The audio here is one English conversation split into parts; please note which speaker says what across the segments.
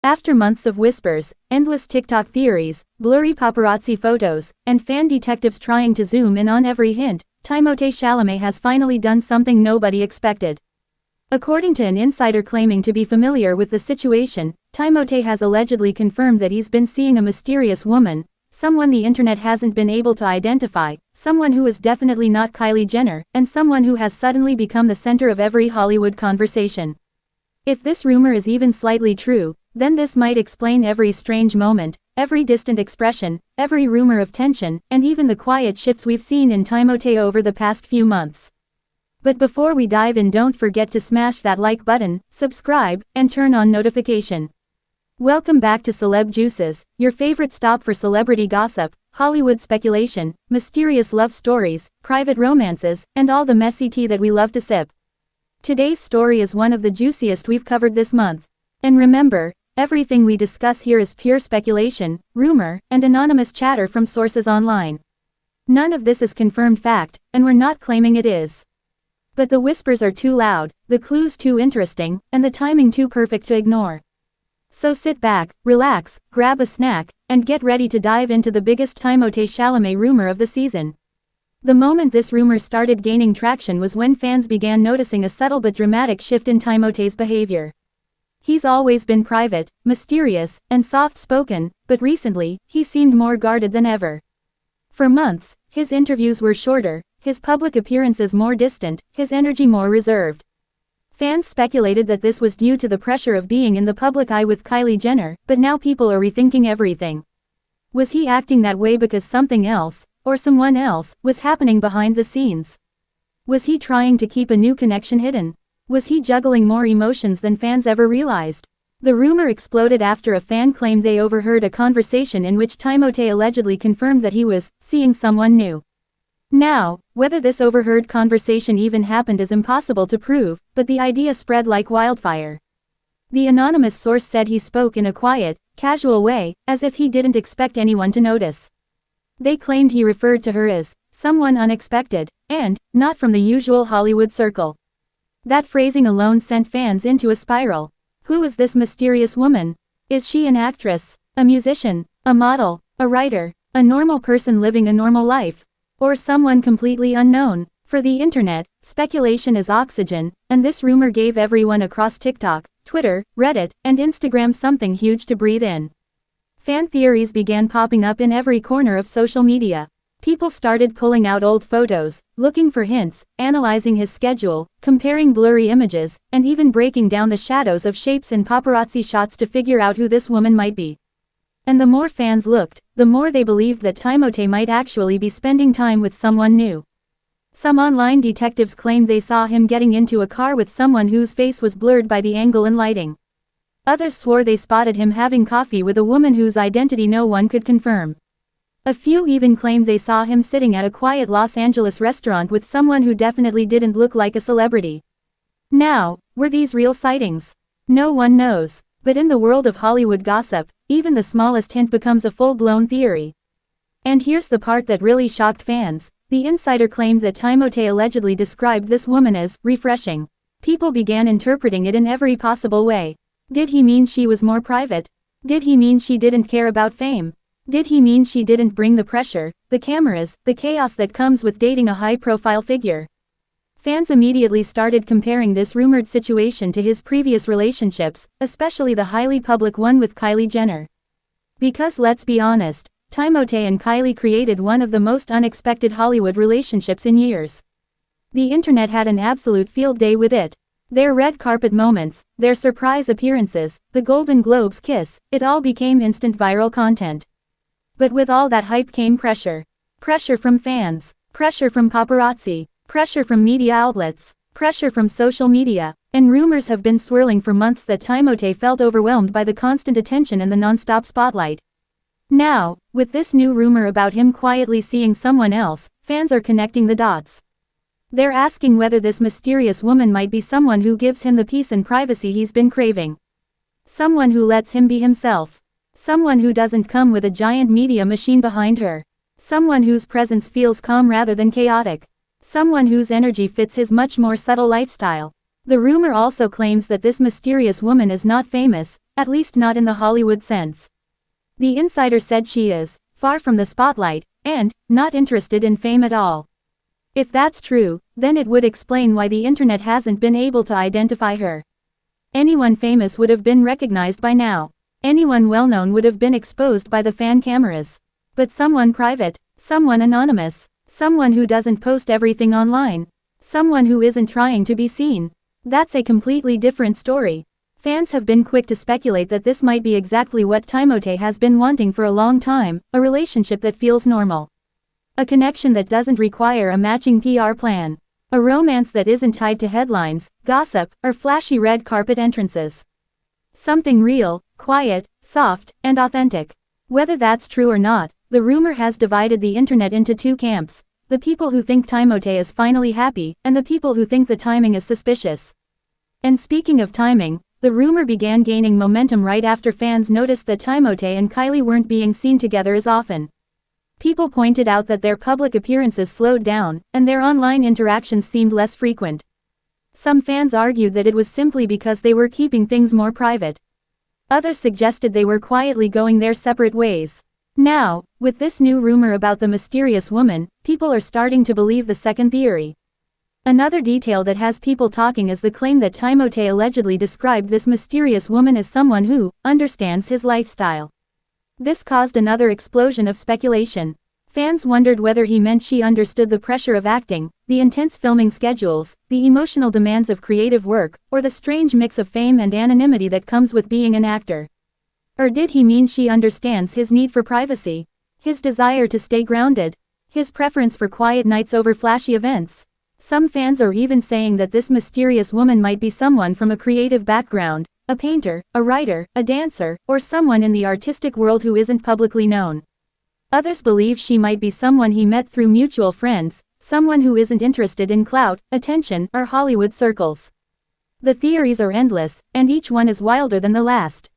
Speaker 1: After months of whispers, endless TikTok theories, blurry paparazzi photos, and fan detectives trying to zoom in on every hint, Timothée Chalamet has finally done something nobody expected. According to an insider claiming to be familiar with the situation, Timothée has allegedly confirmed that he's been seeing a mysterious woman, someone the internet hasn't been able to identify, someone who is definitely not Kylie Jenner, and someone who has suddenly become the center of every Hollywood conversation. If this rumor is even slightly true, then this might explain every strange moment, every distant expression, every rumor of tension, and even the quiet shifts we've seen in Timothée over the past few months. But before we dive in, don't forget to smash that like button, subscribe, and turn on notification. Welcome back to Celeb Juices, your favorite stop for celebrity gossip, Hollywood speculation, mysterious love stories, private romances, and all the messy tea that we love to sip. Today's story is one of the juiciest we've covered this month. And remember, everything we discuss here is pure speculation, rumor, and anonymous chatter from sources online. None of this is confirmed fact, and we're not claiming it is. But the whispers are too loud, the clues too interesting, and the timing too perfect to ignore. So sit back, relax, grab a snack, and get ready to dive into the biggest Timothée Chalamet rumor of the season. The moment this rumor started gaining traction was when fans began noticing a subtle but dramatic shift in Timothée's behavior. He's always been private, mysterious, and soft-spoken, but recently, he seemed more guarded than ever. For months, his interviews were shorter, his public appearances more distant, his energy more reserved. Fans speculated that this was due to the pressure of being in the public eye with Kylie Jenner, but now people are rethinking everything. Was he acting that way because something else, or someone else, was happening behind the scenes? Was he trying to keep a new connection hidden? Was he juggling more emotions than fans ever realized? The rumor exploded after a fan claimed they overheard a conversation in which Timothée allegedly confirmed that he was seeing someone new. Now, whether this overheard conversation even happened is impossible to prove, but the idea spread like wildfire. The anonymous source said he spoke in a quiet, casual way, as if he didn't expect anyone to notice. They claimed he referred to her as someone unexpected, and not from the usual Hollywood circle. That phrasing alone sent fans into a spiral. Who is this mysterious woman? Is she an actress, a musician, a model, a writer, a normal person living a normal life? Or someone completely unknown? For the internet, speculation is oxygen, and this rumor gave everyone across TikTok, Twitter, Reddit, and Instagram something huge to breathe in. Fan theories began popping up in every corner of social media. People started pulling out old photos, looking for hints, analyzing his schedule, comparing blurry images, and even breaking down the shadows of shapes in paparazzi shots to figure out who this woman might be. And the more fans looked, the more they believed that Timothée might actually be spending time with someone new. Some online detectives claimed they saw him getting into a car with someone whose face was blurred by the angle and lighting. Others swore they spotted him having coffee with a woman whose identity no one could confirm. A few even claimed they saw him sitting at a quiet Los Angeles restaurant with someone who definitely didn't look like a celebrity. Now, were these real sightings? No one knows. But in the world of Hollywood gossip, even the smallest hint becomes a full-blown theory. And here's the part that really shocked fans. The insider claimed that Timothée allegedly described this woman as refreshing. People began interpreting it in every possible way. Did he mean she was more private? Did he mean she didn't care about fame? Did he mean she didn't bring the pressure, the cameras, the chaos that comes with dating a high-profile figure? Fans immediately started comparing this rumored situation to his previous relationships, especially the highly public one with Kylie Jenner. Because let's be honest, Timothée and Kylie created one of the most unexpected Hollywood relationships in years. The internet had an absolute field day with it. Their red carpet moments, their surprise appearances, the Golden Globes kiss, it all became instant viral content. But with all that hype came pressure. Pressure from fans, pressure from paparazzi, pressure from media outlets, pressure from social media, and rumors have been swirling for months that Timothée felt overwhelmed by the constant attention and the non-stop spotlight. Now, with this new rumor about him quietly seeing someone else, fans are connecting the dots. They're asking whether this mysterious woman might be someone who gives him the peace and privacy he's been craving. Someone who lets him be himself. Someone who doesn't come with a giant media machine behind her. Someone whose presence feels calm rather than chaotic. Someone whose energy fits his much more subtle lifestyle. The rumor also claims that this mysterious woman is not famous, At least not in the Hollywood sense. The insider said she is far from the spotlight, and not interested in fame at all. If that's true, then it would explain why the internet hasn't been able to identify her. Anyone famous would have been recognized by now. Anyone well-known would have been exposed by the fan cameras. But someone private, someone anonymous, someone who doesn't post everything online, someone who isn't trying to be seen. That's a completely different story. Fans have been quick to speculate that this might be exactly what Timothée has been wanting for a long time, a relationship that feels normal. A connection that doesn't require a matching PR plan. A romance that isn't tied to headlines, gossip, or flashy red carpet entrances. Something real, quiet, soft, and authentic. Whether that's true or not, the rumor has divided the internet into two camps: the people who think Timothée is finally happy, and the people who think the timing is suspicious. And speaking of timing, the rumor began gaining momentum right after fans noticed that Timothée and Kylie weren't being seen together as often. People pointed out that their public appearances slowed down, and their online interactions seemed less frequent. Some fans argued that it was simply because they were keeping things more private. Others suggested they were quietly going their separate ways. Now, with this new rumor about the mysterious woman, people are starting to believe the second theory. Another detail that has people talking is the claim that Timothée allegedly described this mysterious woman as someone who understands his lifestyle. This caused another explosion of speculation. Fans wondered whether he meant she understood the pressure of acting, the intense filming schedules, the emotional demands of creative work, or the strange mix of fame and anonymity that comes with being an actor. Or did he mean she understands his need for privacy, his desire to stay grounded, his preference for quiet nights over flashy events? Some fans are even saying that this mysterious woman might be someone from a creative background, a painter, a writer, a dancer, or someone in the artistic world who isn't publicly known. Others believe she might be someone he met through mutual friends, someone who isn't interested in clout, attention, or Hollywood circles. The theories are endless, and each one is wilder than the last.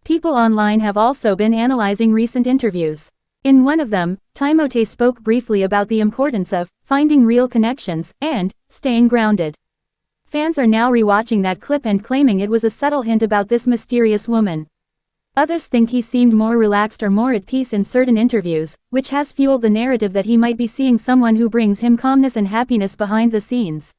Speaker 1: People online have also been analyzing recent interviews. In one of them, Timothée spoke briefly about the importance of finding real connections and staying grounded. Fans are now rewatching that clip and claiming it was a subtle hint about this mysterious woman. Others think he seemed more relaxed or more at peace in certain interviews, which has fueled the narrative that he might be seeing someone who brings him calmness and happiness behind the scenes.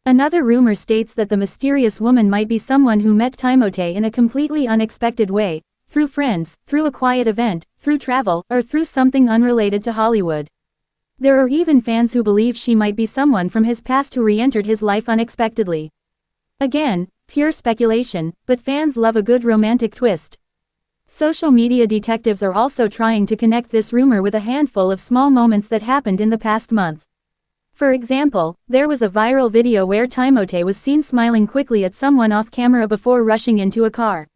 Speaker 1: Another rumor states that the mysterious woman might be someone who met Timothée in a completely unexpected way, through friends, through a quiet event, through travel, or through something unrelated to Hollywood. There are even fans who believe she might be someone from his past who re-entered his life unexpectedly. Again, pure speculation, but fans love a good romantic twist. Social media detectives are also trying to connect this rumor with a handful of small moments that happened in the past month. For example, there was a viral video where Timothée was seen smiling quickly at someone off camera before rushing into a car.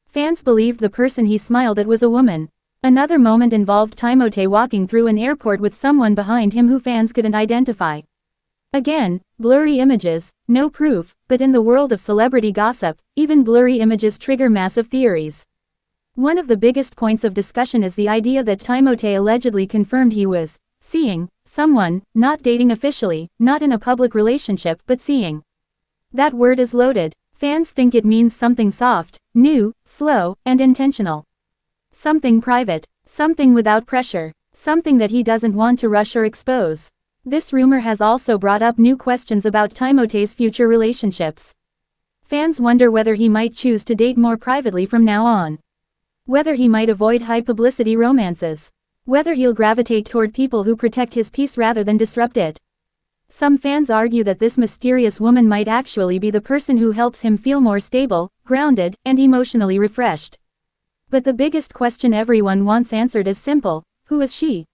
Speaker 1: Fans believed the person he smiled at was a woman. Another moment involved Timothée walking through an airport with someone behind him who fans couldn't identify. Again, blurry images, no proof, but in the world of celebrity gossip, even blurry images trigger massive theories. One of the biggest points of discussion is the idea that Timothée allegedly confirmed he was seeing someone, not dating officially, not in a public relationship but seeing. That word is loaded. Fans think it means something soft, new, slow, and intentional. Something private, something without pressure, something that he doesn't want to rush or expose. This rumor has also brought up new questions about Timothée's future relationships. Fans wonder whether he might choose to date more privately from now on. Whether he might avoid high-publicity romances. Whether he'll gravitate toward people who protect his peace rather than disrupt it. Some fans argue that this mysterious woman might actually be the person who helps him feel more stable, grounded, and emotionally refreshed. But the biggest question everyone wants answered is simple: who is she?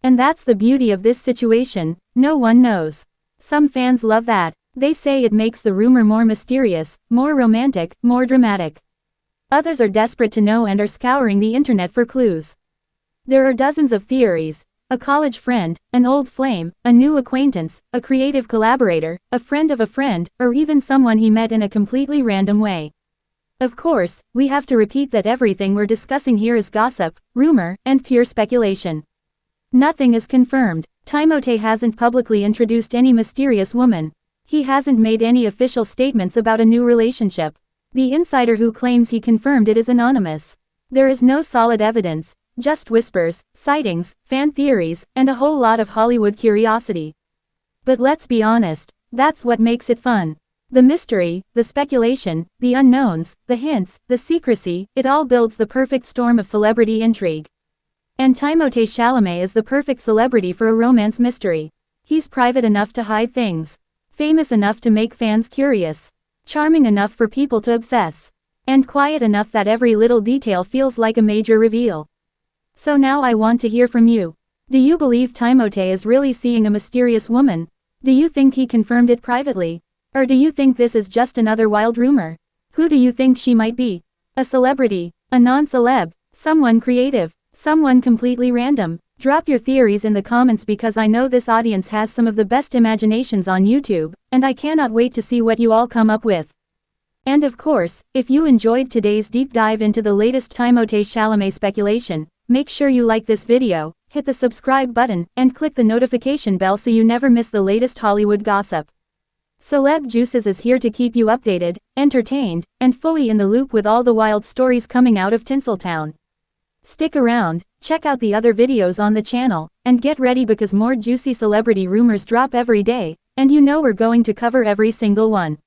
Speaker 1: And that's the beauty of this situation, no one knows. Some fans love that. They say it makes the rumor more mysterious, more romantic, more dramatic. Others are desperate to know and are scouring the internet for clues. There are dozens of theories: a college friend, an old flame, a new acquaintance, a creative collaborator, a friend of a friend, or even someone he met in a completely random way. Of course, we have to repeat that everything we're discussing here is gossip, rumor, and pure speculation. Nothing is confirmed. Timothée hasn't publicly introduced any mysterious woman. He hasn't made any official statements about a new relationship. The insider who claims he confirmed it is anonymous. There is no solid evidence, just whispers, sightings, fan theories, and a whole lot of Hollywood curiosity. But let's be honest, that's what makes it fun. The mystery, the speculation, the unknowns, the hints, the secrecy, it all builds the perfect storm of celebrity intrigue. And Timothée Chalamet is the perfect celebrity for a romance mystery. He's private enough to hide things, famous enough to make fans curious, charming enough for people to obsess, and quiet enough that every little detail feels like a major reveal. So now I want to hear from you. Do you believe Timothée is really seeing a mysterious woman? Do you think he confirmed it privately? Or do you think this is just another wild rumor? Who do you think she might be? A celebrity? A non-celeb? Someone creative? Someone completely random? Drop your theories in the comments because I know this audience has some of the best imaginations on YouTube, and I cannot wait to see what you all come up with. And of course, if you enjoyed today's deep dive into the latest Timothée Chalamet speculation, make sure you like this video, hit the subscribe button, and click the notification bell so you never miss the latest Hollywood gossip. Celeb Juices is here to keep you updated, entertained, and fully in the loop with all the wild stories coming out of Tinseltown. Stick around, check out the other videos on the channel, and get ready because more juicy celebrity rumors drop every day, and you know we're going to cover every single one.